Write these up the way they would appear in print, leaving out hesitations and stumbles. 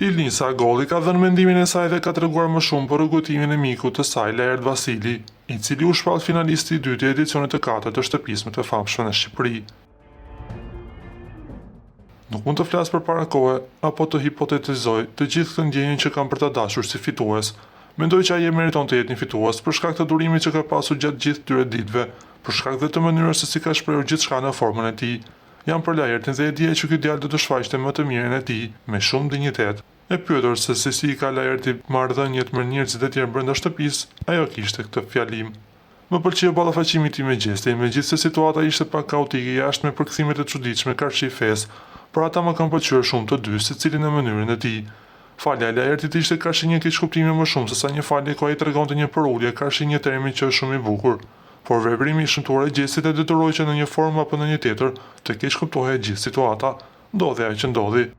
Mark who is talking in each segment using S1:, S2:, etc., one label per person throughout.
S1: Ilnisa Golli ka dhënë mendimin e saj dhe ka treguar më shumë për rrugëtimin e mikut të saj Lejert Vasili, i cili u shpall finalisti i dytë i edicionit të 4 të shtëpisë më të famshme në Shqipëri. Nuk mund të flas përpara kohe apo të hipotetizoj të gjithë këtë ndjenjën që kam për ta dashur si fitues. Mendoj që ai e meriton të jetë një fitues për shkak të durimit që ka pasur gjatë gjithë këtyre ditëve, për shkak dhe të mënyrës se si ka shprehur gjithçka në formën e tij. Jam për Lejertin dhe e dija që ky djalë do të shfaqte më të mirën e tij me shumë dinjitet. E pyetur se si i ka Lejerti marrëdhëniet me njerëzit e tjerë brenda shtëpisë, ajo kishte këtë fjalim. Më pëlqeu ballafaqimi i tij me gjeste, megjithse situata ishte pak kaotike jashtë me përkthimet e çuditshme karshi fes, por ata më kanë pëlqyer shumë të dy, secili në mënyrën e tij. Falja e Lejertit ishte karshi një keqkuptimi më shumë se sa një falje ku ai tregonte një përulje karshi një termi që është shumë i bukur, por veprimi i shëmtuar i gjestit e detyroi që në një formë apo në një tjetër të keqkuptohej gjithë situata. Ndodhi ajo që ndodhi.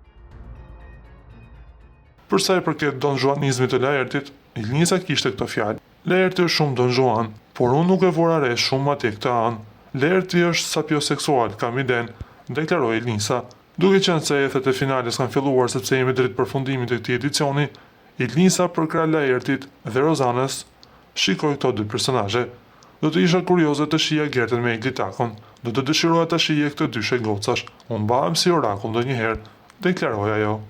S1: Për sa i përket donjuanizmit të Lejertit, Ilnisa kishte këtë fjalë. Lejerti është shumë donjuan, por unë nuk e vura re shumë atje këtë anë. Lejerti është sapioseksual, kam iden, deklaroi Ilnisa. Duke qenë se ethet e finales kanë filluar sepse jemi drejt përfundimit të këtij edicioni, Ilnisa për krah Lejertit dhe Rozanës shikoi këto dy personazhe. Do të isha kurioze të shija Gertën me Eglitakon, do të dëshiroja ta shije këtë dy shegocash. Unë bëhem si orakull ndonjëherë, deklaroi ajo.